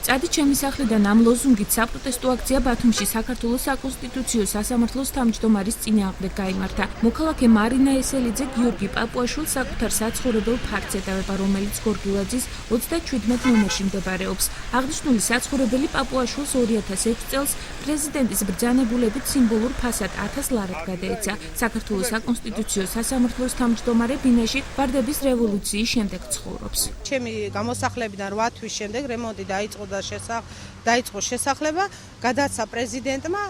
წადი ჩემი სახლიდან ამ ლოზუნგით საპროტესტო აქცია ბათუმში საქართველოს საკონსტიტუციო სასამართლოს თავმჯდომარის წინააღმდეგ გაიმართა. მოქალაქე მარინა ესელიძე გიორგი პაპუაშვილს საკუთარ საცხოვრებელ ფარგლს ეტევება, რომელიც გორგილაძის 37 ნომერში მდებარეობს. აღნიშნული საცხოვრებელი პაპუაშვილს 2006 წელს პრეზიდენტის ბრძანებულებით სიმბოლურ ფასად 1000 ლარად გადაეცა. საქართველოს საკონსტიტუციო სასამართლოს თავმჯდომარე ბინაში ვარდების რევოლუციის შემდეგ ცხოვრობს. ჩემი გამოსახლებიდან 8 თვის შემდეგ რემონტი დაიწყო შესახლება, გადაცა პრეზიდენტმა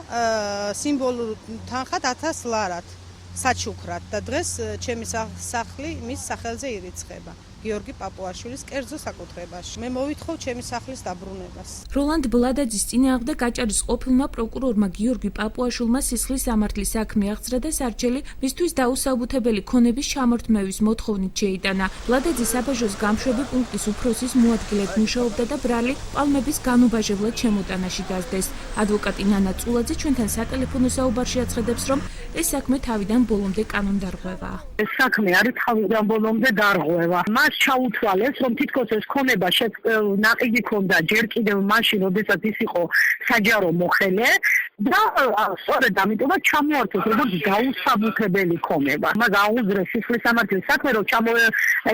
სიმბოლურ თანხად 1000 ლარად საჩუქრად და დღეს ჩემი სახლი მის სახელზე ირიცხება. გიორგი პაპუაშვილის კერძო საკუთრებაში. მე მოვითხოვ ჩემი სახლის დაბრუნებას. როლანდ ბლადაძის წინააღმდეგ გაჭარის ყოფილმა პროკურორმა გიორგი პაპუაშვილმა სისხლის სამართლის საქმე აღძრა და სარჩელი მისთვის დაუსაბუთებელი ქონების ჩამორთმევის მოთხოვნით შეიტანა. ბლადაძის საბაჟოს გამშვები პუნქტის უფროსის მოადგილედ მუშაობდა და ბრალი პალმების განუბაჟებლად შემოტანაში დასდეს. ადვოკატი ნანა წულაძე ჩვენთან სატელეფონო საუბარში აცხადებს, რომ ეს საქმე თავიდან ბოლომდე კანონდარღვევაა. ეს საქმე არის თავიდან ბოლომდე დარღვევა. ჩაუთვალეს, რომ თითქოს ეს ქონება ნაყიდი ქონდა ჯერ კიდევ მაშინ, როდესაც ის იყო საჯარო მოხელე და სწორედ ამიტომაც ჩამოართვეს როგორც დაუსაბუთებელი ქონება. მას აუძრეს სისხლის სამართლის საქმე, რომ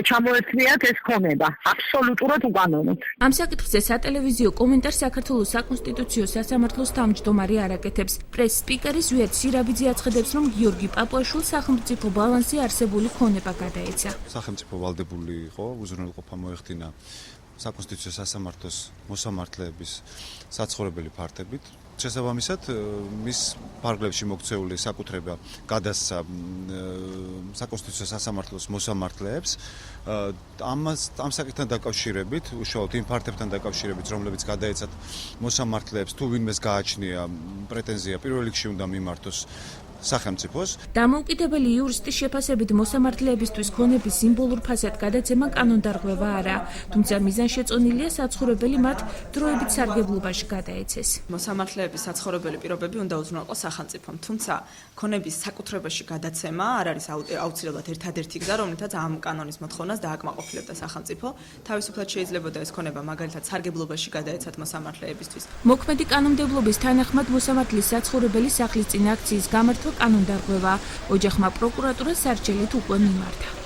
ჩამოერთვიათ ეს ქონება. აბსოლუტურად უკანონოდ. ამ საკითხზე სატელევიზიო კომენტარს საქართველოს საკონსტიტუციო სასამართლოს თავმჯდომარე არ აკეთებს. პრეს-სპიკერი ზვიად სირაბიძე აცხადებს, რომ გიორგი პაპუაშვილს სახელმწიფო ბალანსი არსებული ქონება გადაეცა. სახელმწიფო ვალდებული იყო, უზრუნველყოფა მოეხდინა საკონსტიტუციო სასამართლოს მოსამართლეების საცხოვრებელი ფართებით. შესაბამისად, მის ფარგლებში მოქცეული საკუთრება გადასცა საკონსტიტუციო სასამართლოს მოსამართლეებს. ამ საკითხთან დაკავშირებით, უშუალოდ იმ ფართებთან დაკავშირებით, რომლებიც გადაეცათ მოსამართლეებს, თუ ვინმეს გააჩნია პრეტენზია, პირველ რიგში უნდა მიმართოს სახელმწიფოს. დამოუკიდებელი იურისტის შეფასებით მოსამართლეებისთვის ქონების სიმბოლურ ფასად გადაცემა კანონდარღვევა არაა, თუმცა მიზანშეწონილია საცხოვრებელი მათ დროებით სარგებლობაში გადაეცეს. მოსამართლეების საცხოვრებელი პირობები უნდა უზრუნველყოს სახელმწიფომ, თუმცა ქონების საკუთრებაში გადაცემა არ არის აუცილებლად ერთადერთი გზა, რომლითაც ამ კანონის მოთხოვნას დააკმაყოფილებდა სახელმწიფო. თავისუფლად შეიძლებოდა ეს ქონება მაგალითად სარგებლობაში გადაეცათ მოსამართლეებისთვის. მოქმედი კანონმდებლობის თანახმად მოსამართლის საცხოვრებელი სახლის წინ აქციის გამართვა კანონდარღვევაა. ოჯახმა პროკურატურას სარჩელით უკვე მიმართა.